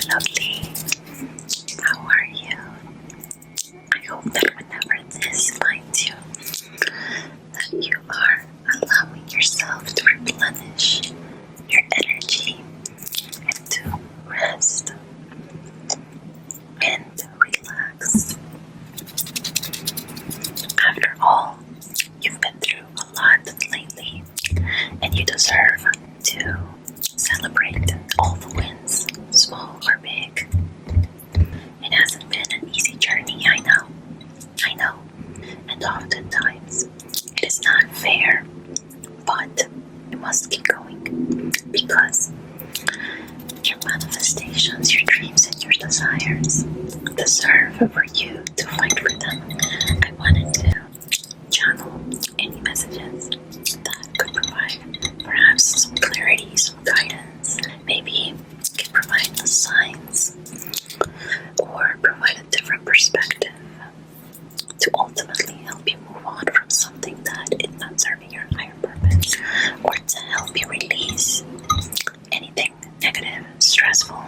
lovely. How are you? I hope that whenever this finds you, that you are allowing yourself to replenish your energy and to rest and relax. After all, you've been through a lot lately, and you deserve to celebrate all the wins, small or big. It hasn't been an easy journey, I know, and oftentimes it is not fair, but you must keep going because your manifestations, your dreams, and your desires deserve for you to fight for them. I wanted to channel any messages that could provide perhaps some clarity, some guidance, maybe could provide the signs or provide a different perspective to ultimately help you move on from something that is not serving your higher purpose, or to help you release anything negative, stressful,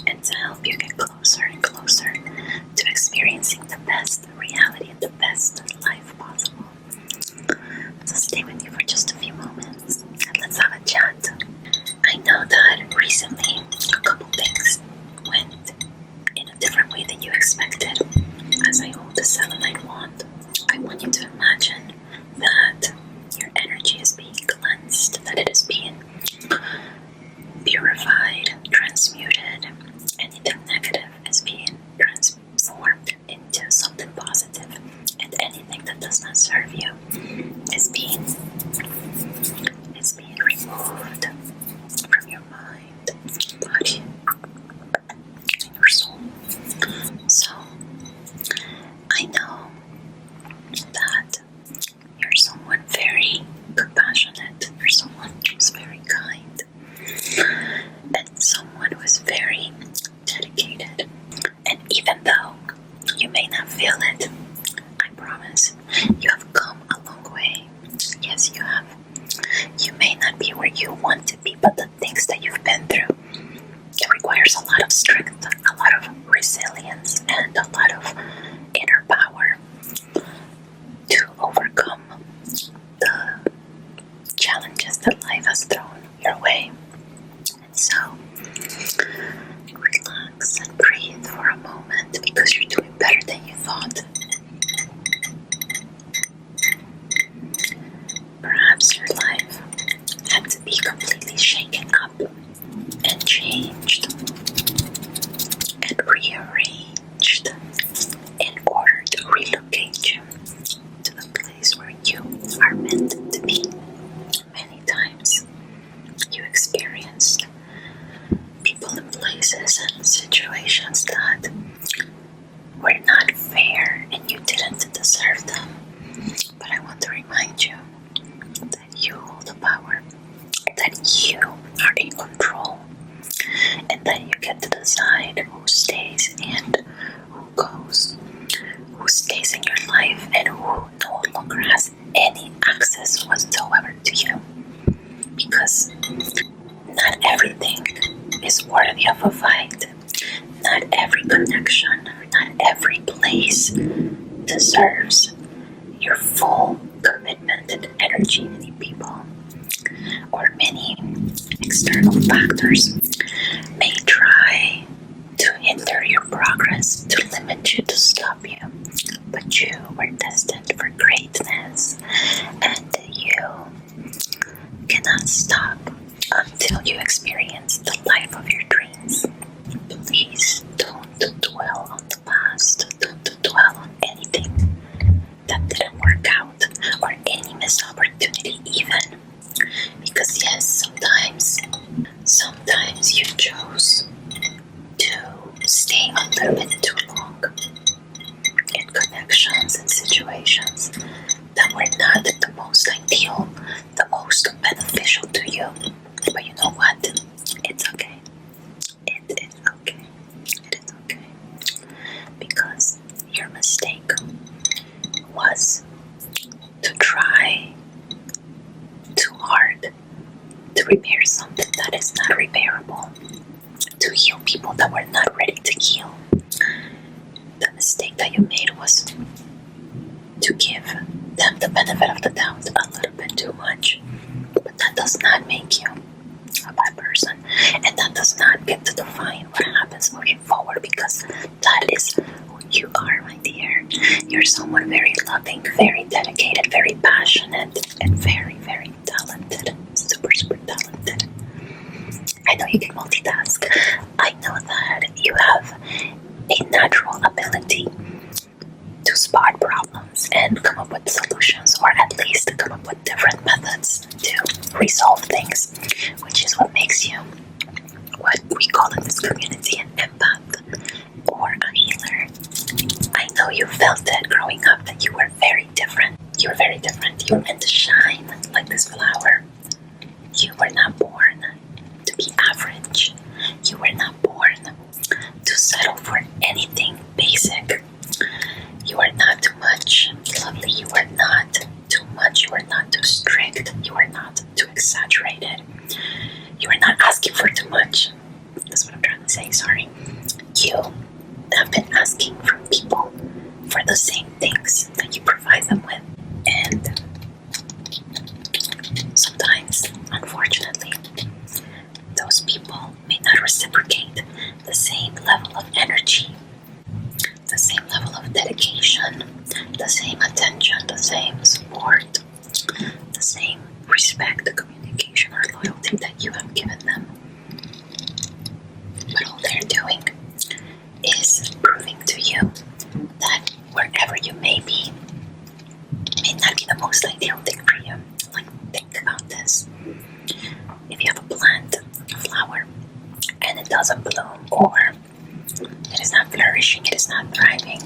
and to help you get closer and closer to experiencing the best reality and the best life possible. So stay with me for just a few moments and let's have a chat. I know that recently a couple things went in a different way than you expected. As I hold the Selenite wand, I want you to imagine that your energy is being cleansed, that it is being purified, transmuted. Anything negative is being transformed into something positive, and anything that does not serve you is being removed from your mind, body, and your soul. So I know that you're someone very compassionate, you're someone who's very kind, and someone who is very dedicated. And even though you may not feel it, I promise you have come a long way. Yes, you have. You may not be where you want to be, but the things that you've been through, it requires a lot of strength, a lot of resilience, and a lot of inner power to overcome the challenges that life has thrown your way. And so, relax and breathe for a moment because you're doing better than you thought. Perhaps your life had to be completely shaken up and changed and rearranged in order to relocate you to the place where you are meant to be. Many times you experienced people and places and situations that were not fair and you didn't deserve them. But I want to remind you that you hold the power, that you are in control, and that you get to decide who stays and who goes, who stays in your life and who no longer has any access whatsoever to you. Because not everything is worthy of a fight. Not every connection, not every place deserves your full commitment and energy. Many people or many external factors may try to hinder your progress, to limit you, to stop you. But you were destined for greatness, and you cannot stop until you experience the life of your dreams. Please don't dwell on the past. Don't dwell on anything that didn't work out or any missed opportunity even. Because yes, sometimes you chose to stay a little bit too long in connections and situations that were not the most ideal, the most beneficial to you. But you know what? It's okay. It is okay. It is okay. Because your mistake was to try too hard to repair something that is not repairable, to heal people that were not ready to heal. The mistake that you made was to give them the benefit of the doubt a little bit too much. But that does not make you a bad person, and that does not get to define what happens moving forward, because that is who you are, my dear. You're someone very loving, very dedicated, very passionate, and very, very talented. Super, super talented. I know you can multitask. I know that you have a natural ability to spot problems and come up with solutions, or at least come up with different methods to resolve things, which is what makes you what we call in this community an empath or a healer. I know you felt it growing up that you were very different. You were very different. You were meant to shine like this flower. You were not born to be average. You were not born to settle for anything basic. You are not too much, lovely. You are not too much. You are not too strict. You are not too exaggerated. You are not asking for too much. That's what I'm trying to say, sorry. You have been asking from people for the same things that you provide them with. And sometimes, unfortunately, those people may not reciprocate the same level of energy, the same level of dedication, the same attention, the same support, the same respect, the communication or loyalty that you have given them. But all they're doing is proving to you that wherever you may be may not be the most ideal thing for you. Like, think about this. If you have a plant, a flower, and it doesn't bloom, or it is not flourishing, it is not thriving,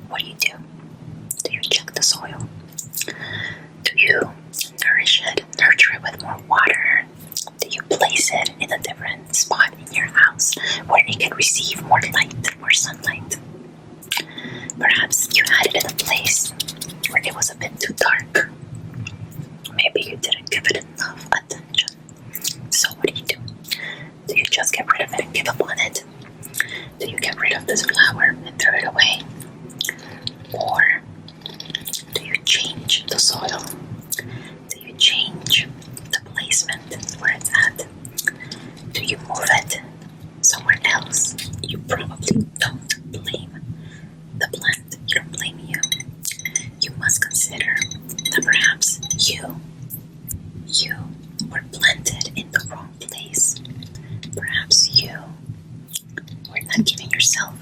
what do? Do you check the soil? Do you nourish it, nurture it with more water? Do you place it in a different spot in your house where it can receive more light, more sunlight? Perhaps you had it in a place where it was a bit too dark. Maybe you didn't give it enough attention. So what do? Do you just get rid of it and give up on it? Do you get rid of this flower and throw it away? Or do you change the soil? Do you change the placement where it's at? Do you move it somewhere else? You probably don't blame the plant. You don't blame you. You must consider that perhaps you were planted in the wrong place. Perhaps you were not giving yourself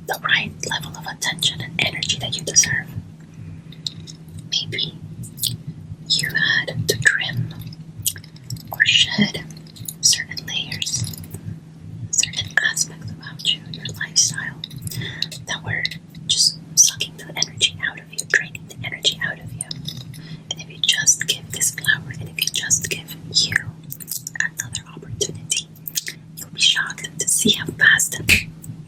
the right level of attention and energy that you deserve. Maybe you had to trim or shed certain layers, certain aspects about you, your lifestyle, that were just sucking the energy out of you, draining the energy out of you. And if you just give this flower, and if you just give you another opportunity, you'll be shocked to see how fast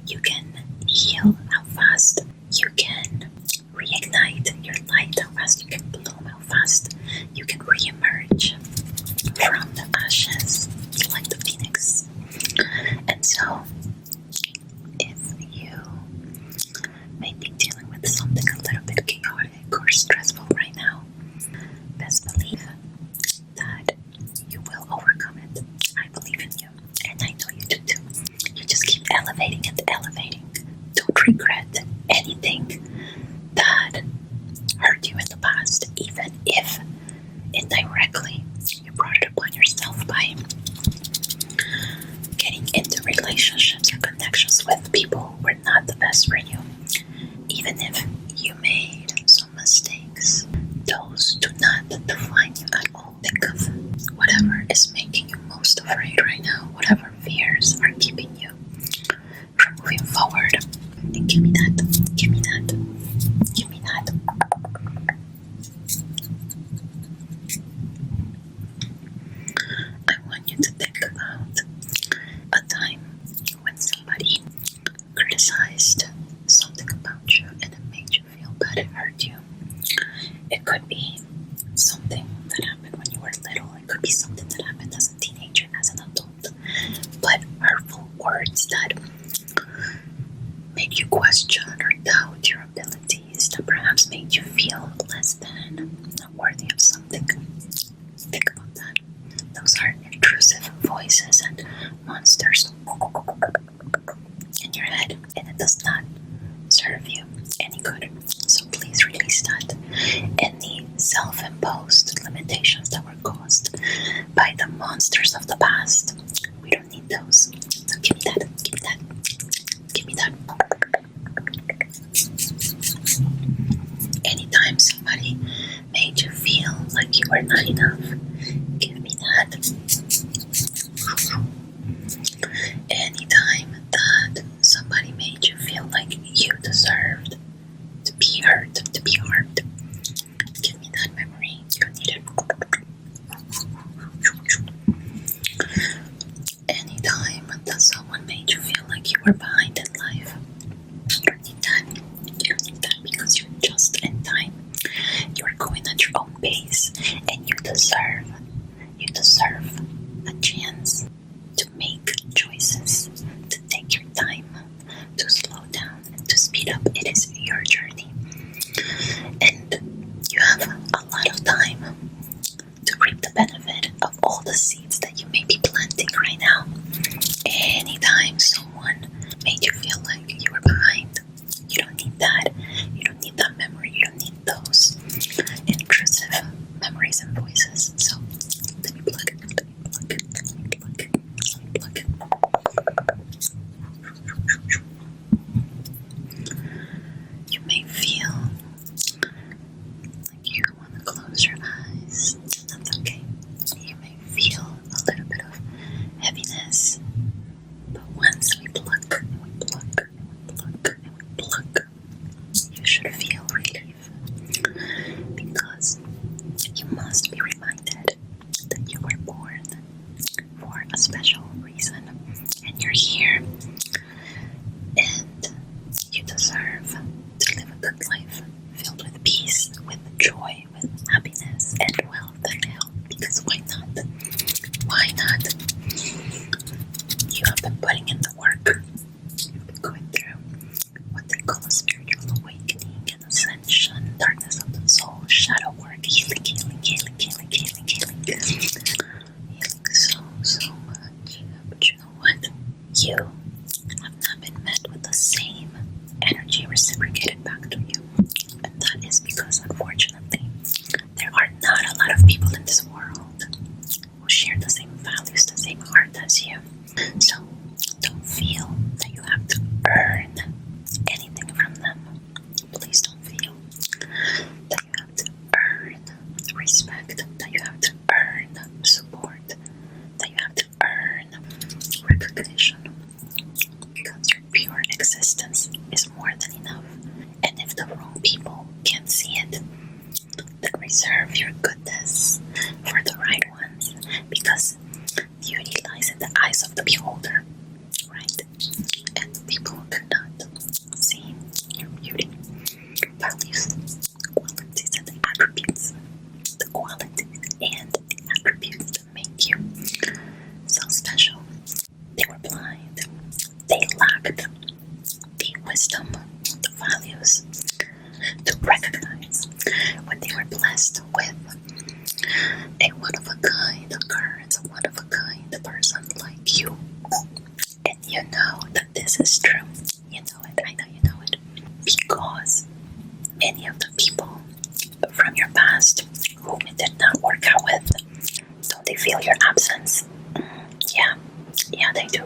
you can heal, how fast you can reignite your light, how fast you can bloom, how fast you can re-emerge from the ashes like the phoenix. And so, if you may be dealing with something a little bit chaotic or stressful right now, best believe that you will overcome it. I believe in you, and I know you do too. You just keep elevating and elevating. Don't regret anything that hurt you in the past, even if indirectly you brought it upon yourself by getting into relationships or connections with people who were not the best for you. Even if you made some mistakes, those do not define you at all. Think of whatever is making you most afraid right now, whatever fears are keeping you from moving forward. And give me that, give me that, give me that. I want you to think about a time when somebody words that made you question or doubt your abilities, that perhaps made you feel less than, not worthy of something. Think about that. Those are intrusive voices and monsters in your head, and it does not serve you any good. So please release that. Any self-imposed limitations that were caused by the monsters of the past, we don't need those. So give me that, give me that, give me that. Anytime somebody made you feel like you were not enough, give me that. Anytime that somebody made you feel like you deserved to be hurt, to be harmed, give me that memory. You don't need it. Anytime that someone made you feel like you were behind in life, you don't need that. You don't need that, because you're just in time. You're going at your own pace, and you deserve a chance to make choices, to take your time, to slow down, and to speed up. It is your journey, and you have a lot of time to reap the benefit of all the seeds that you may be planting right now. Anytime someone made you feel like you were behind, you don't need that. You don't need that memory. You don't need those intrusive memories and voices. So let me plug it. Let me plug it. Let me plug it. Let me plug it. You may feel like you want to close your eyes. That's okay. You may feel a little bit of heaviness, but once we pluck and we pluck and we pluck and we pluck, you should feel relief, because you must be reminded that you were born for a special reason, and you're here, and you deserve to live a good life filled with peace, with joy, with happiness, and wealth and health. Because why not? Why not? You have been putting in the work. You've been going through what they call a spiritual awakening and ascension, darkness of the soul, shadow work, healing, healing, healing, healing, healing, healing. Healing so much. But you know what? You have not been met with the same energy reciprocated back to you. And that is because, unfortunately, there are not a lot of people in this world who share the same values, the same heart as you. So don't feel that you have to earn anything from them. Please don't feel that you have to earn respect, that you have to earn support, that you have to earn recognition, because your pure existence is more than enough. And if the wrong people can't see it, then reserve your goodness for the right ones, because beauty lies in the eyes of the beholder, right? And people cannot see your beauty, values, qualities, and attributes. The qualities and the attributes that make you so special. They were blind. They lacked the wisdom, the values to recognize when they were blessed with a one-of-a-kind occurrence, a one-of-a-kind person like you. And you know that this is true. You know it. I know you know it. Because many of the people from your past whom it did not work out with, don't they feel your absence? Yeah, they do.